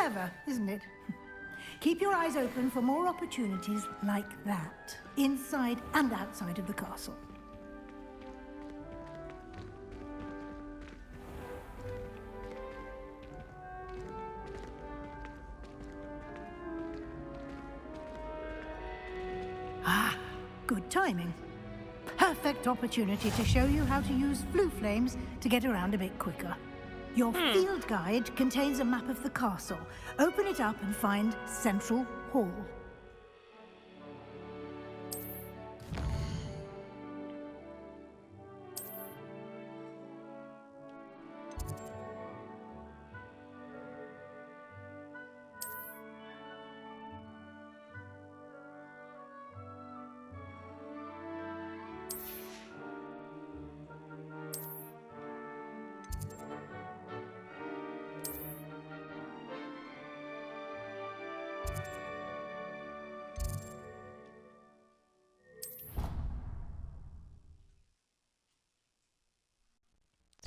Clever, isn't it? Keep your eyes open for more opportunities like that, inside and outside of the castle. Ah, good timing. Perfect opportunity to show you how to use blue flames to get around a bit quicker. Your field guide contains a map of the castle. Open it up and find Central Hall.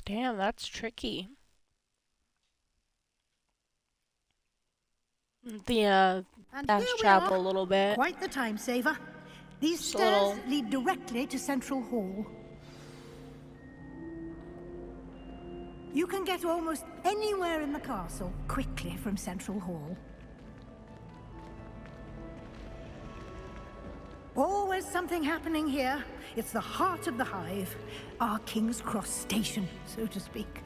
Damn, that's tricky. The fast travel a little bit. Quite the time saver. These Just stairs lead directly to Central Hall. You can get almost anywhere in the castle quickly from Central Hall. Always something happening here. It's the heart of the hive. Our King's Cross station, so to speak.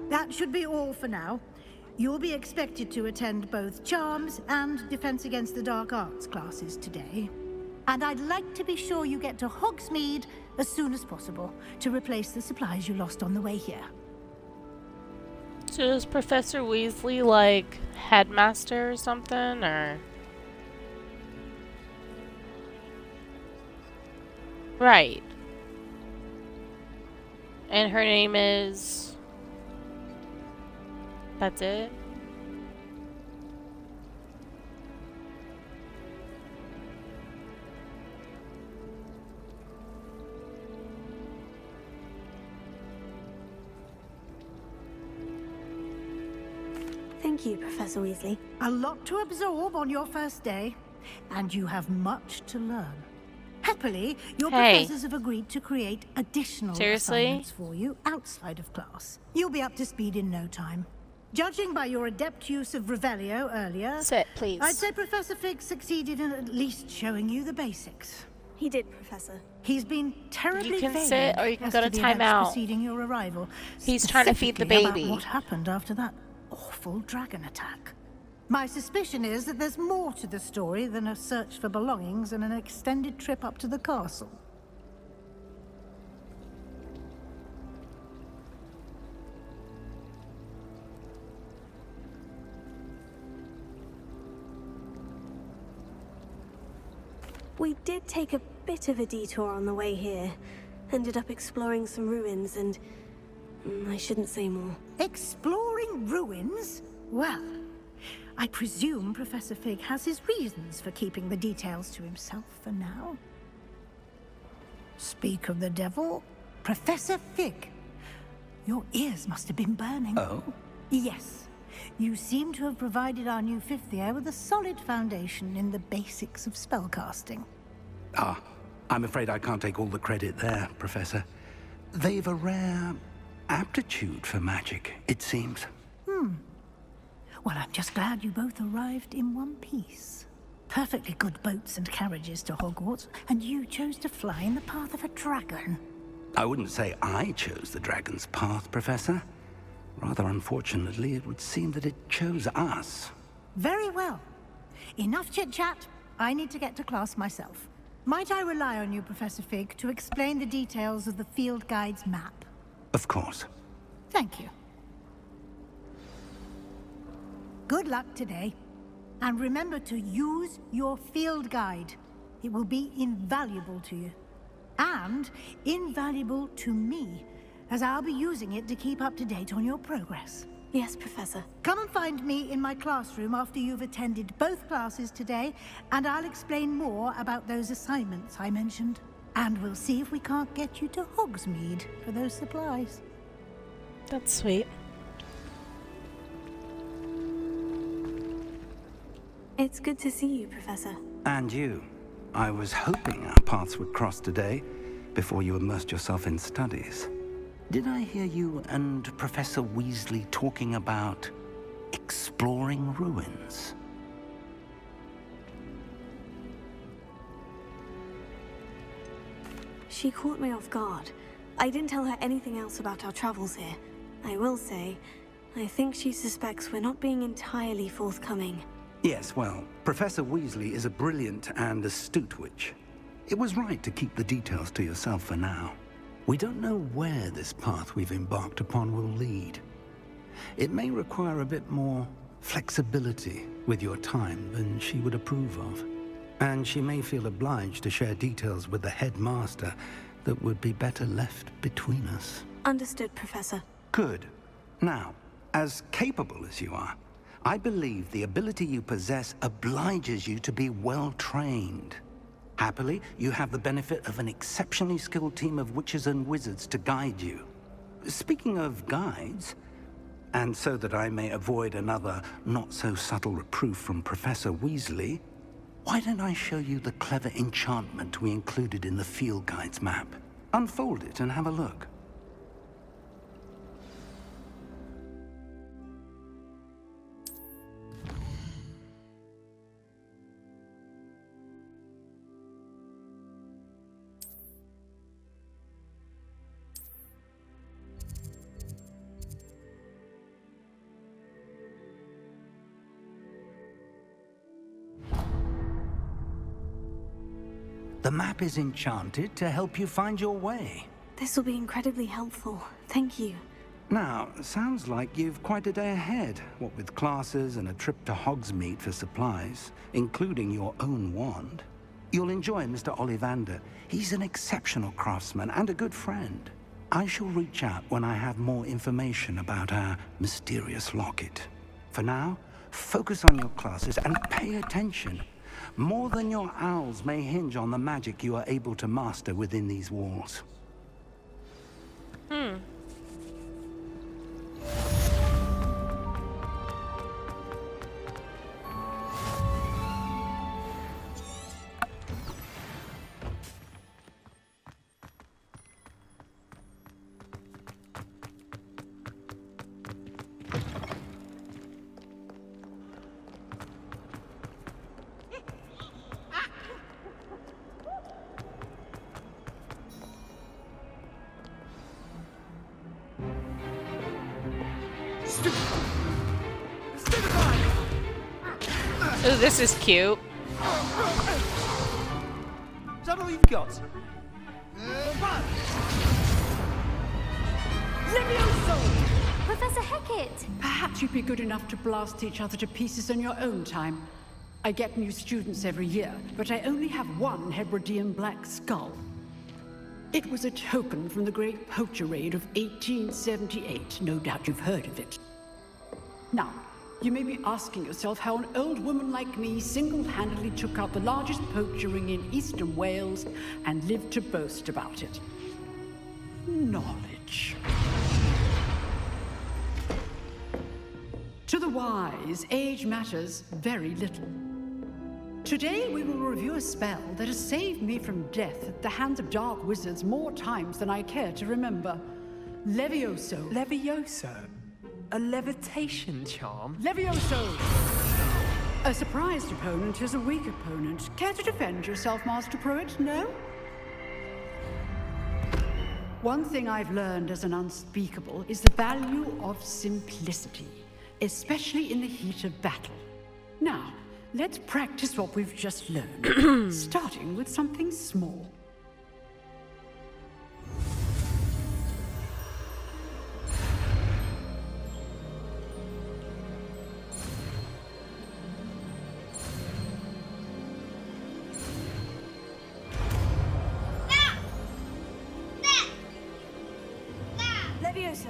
That should be all for now. You'll be expected to attend both Charms and Defense Against the Dark Arts classes today. And I'd like to be sure you get to Hogsmeade as soon as possible to replace the supplies you lost on the way here. So is Professor Weasley like headmaster or something, or? Right. And her name is... That's it? Thank you, Professor Weasley. A lot to absorb on your first day, and you have much to learn. Happily, your professors have agreed to create additional assignments for you outside of class. You'll be up to speed in no time. Judging by your adept use of Revelio earlier, Sit, please. I'd say Professor Fig succeeded in at least showing you the basics. He did, Professor. He's been terribly You can vague sit or you can as go to to the events timeout. preceding your arrival. He's trying to feed the specifically baby. about what happened after that awful dragon attack. My suspicion is that there's more to the story than a search for belongings and an extended trip up to the castle. We did take a bit of a detour on the way here. Ended up exploring some ruins and... I shouldn't say more. Exploring ruins? Well, I presume Professor Fig has his reasons for keeping the details to himself for now. Speak of the devil, Professor Fig. Your ears must have been burning. Oh? Yes. You seem to have provided our new fifth year with a solid foundation in the basics of spellcasting. Ah, I'm afraid I can't take all the credit there, Professor. They've a rare aptitude for magic, it seems. Well, I'm just glad you both arrived in one piece. Perfectly good boats and carriages to Hogwarts, and you chose to fly in the path of a dragon. I wouldn't say I chose the dragon's path, Professor. Rather unfortunately, it would seem that it chose us. Very well. Enough chit-chat. I need to get to class myself. Might I rely on you, Professor Fig, to explain the details of the field guide's map? Of course. Thank you. Good luck today. And remember to use your field guide. It will be invaluable to you. And invaluable to me, as I'll be using it to keep up to date on your progress. Yes, Professor. Come and find me in my classroom after you've attended both classes today, and I'll explain more about those assignments I mentioned. And we'll see if we can't get you to Hogsmeade for those supplies. That's sweet. It's good to see you, Professor. And you. I was hoping our paths would cross today, before you immersed yourself in studies. Did I hear you and Professor Weasley talking about exploring ruins? She caught me off guard. I didn't tell her anything else about our travels here. I will say, I think she suspects we're not being entirely forthcoming. Yes, well, Professor Weasley is a brilliant and astute witch. It was right to keep the details to yourself for now. We don't know where this path we've embarked upon will lead. It may require a bit more flexibility with your time than she would approve of. And she may feel obliged to share details with the headmaster that would be better left between us. Understood, Professor. Good. Now, as capable as you are, I believe the ability you possess obliges you to be well trained. Happily, you have the benefit of an exceptionally skilled team of witches and wizards to guide you. Speaking of guides, and so that I may avoid another not-so-subtle reproof from Professor Weasley, why don't I show you the clever enchantment we included in the field guide's map? Unfold it and have a look. The map is enchanted to help you find your way. This will be incredibly helpful. Thank you. Now, sounds like you've quite a day ahead, what with classes and a trip to Hogsmeade for supplies, including your own wand. You'll enjoy Mr. Ollivander. He's an exceptional craftsman and a good friend. I shall reach out when I have more information about our mysterious locket. For now, focus on your classes and pay attention. More than your owls may hinge on the magic you are able to master within these walls. Oh, this is cute. Is that all you've got? Professor Hecat! Perhaps you'd be good enough to blast each other to pieces on your own time. I get new students every year, but I only have one Hebridean black skull. It was a token from the Great Poacher Raid of 1878. No doubt you've heard of it. Now, you may be asking yourself how an old woman like me single-handedly took out the largest poacher ring in eastern Wales and lived to boast about it. Knowledge. To the wise, age matters very little. Today we will review a spell that has saved me from death at the hands of dark wizards more times than I care to remember. Levioso. Levioso? A levitation charm? Levioso! A surprised opponent is a weak opponent. Care to defend yourself, Master Pruitt? No? One thing I've learned as an unspeakable is the value of simplicity, especially in the heat of battle. Now, let's practice what we've just learned, starting with something small. Levioso.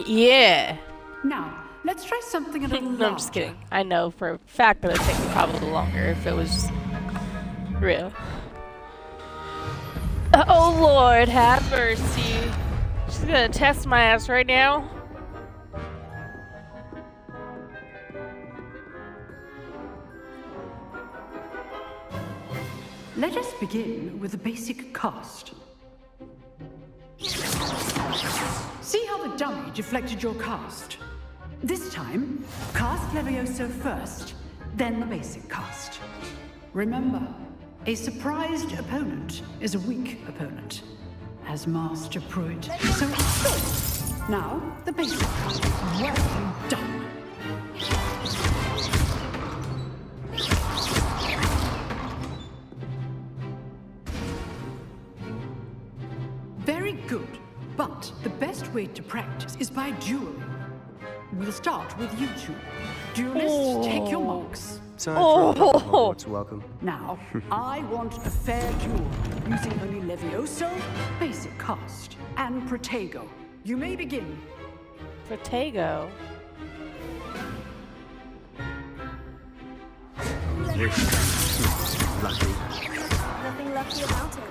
Yeah. Now, let's try something a little No, I'm just kidding. I know for a fact that it would take me probably longer if it was real. Oh Lord, have mercy. She's gonna test my ass right now. Let us begin with the basic cast. See how the dummy deflected your cast? This time, cast Levioso first, then the basic cast. Remember, a surprised opponent is a weak opponent, as Master Pruitt. So it's good. Now, the basic cast. Well done. Very good, but the best way to practice is by dueling. We'll start with you two. Duelists, take your marks. Time for a Hogwarts welcome. Now, I want a fair duel, using only Levioso, basic cast, and Protego. You may begin. Protego. Lucky. Nothing lucky about it.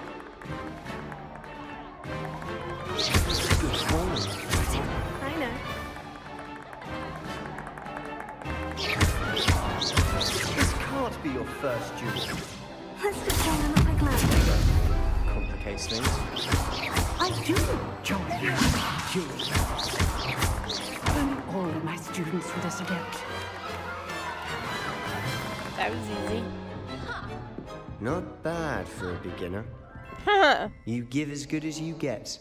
Good form. I know. This can't be your first duel. Let's just say I'm not glad. Complicates things. I do enjoy duels. Only all my students were this adept. That was easy. Not bad for a beginner. Huh. You give as good as you get.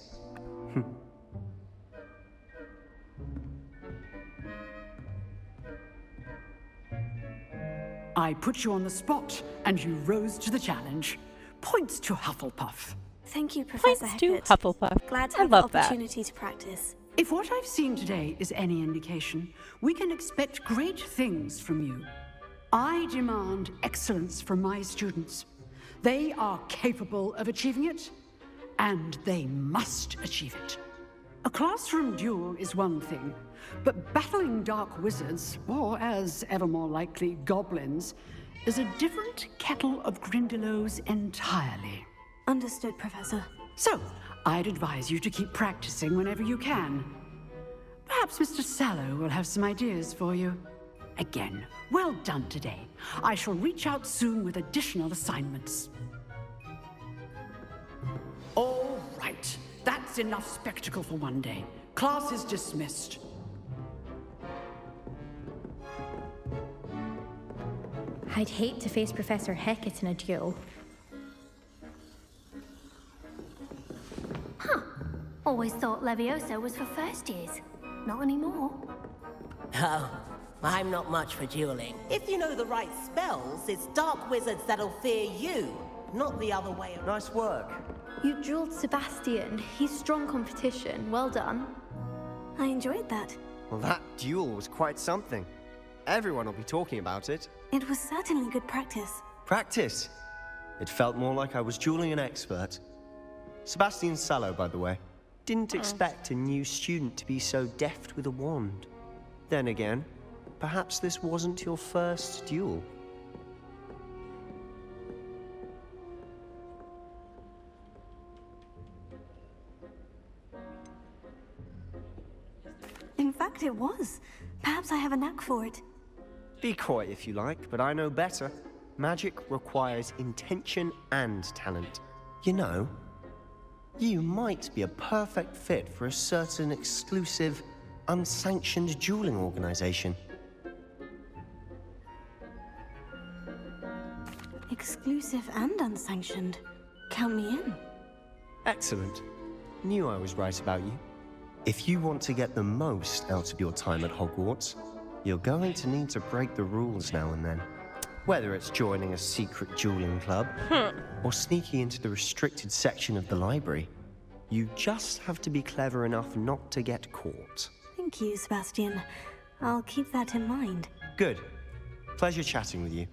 I put you on the spot, and you rose to the challenge. Points to Hufflepuff. Thank you, Professor Points to Hecat. Hufflepuff. Glad to I have the love that. opportunity to practice. If what I've seen today is any indication, we can expect great things from you. I demand excellence from my students. They are capable of achieving it, and they must achieve it. A classroom duel is one thing, but battling dark wizards, or as ever more likely, goblins, is a different kettle of Grindylows entirely. Understood, Professor. So, I'd advise you to keep practicing whenever you can. Perhaps Mr. Sallow will have some ideas for you. Again, well done today. I shall reach out soon with additional assignments. All right, that's enough spectacle for one day. Class is dismissed. I'd hate to face Professor Hecat in a duel. Always thought Levioso was for first years. Not anymore. Oh, I'm not much for dueling. If you know the right spells, it's dark wizards that'll fear you, not the other way around. Nice work. You dueled Sebastian. He's strong competition. Well done. I enjoyed that. Well, that duel was quite something. Everyone will be talking about it. It was certainly good practice. Practice. It felt more like I was dueling an expert. Sebastian Sallow, by the way. Didn't expect a new student to be so deft with a wand. Then again, perhaps this wasn't your first duel. In fact, it was. Perhaps I have a knack for it. Be coy if you like, but I know better. Magic requires intention and talent. You know, you might be a perfect fit for a certain exclusive, unsanctioned dueling organization. Exclusive and unsanctioned. Count me in. Excellent. Knew I was right about you. If you want to get the most out of your time at Hogwarts, you're going to need to break the rules now and then. Whether it's joining a secret dueling club, or sneaking into the restricted section of the library, you just have to be clever enough not to get caught. Thank you, Sebastian. I'll keep that in mind. Good. Pleasure chatting with you.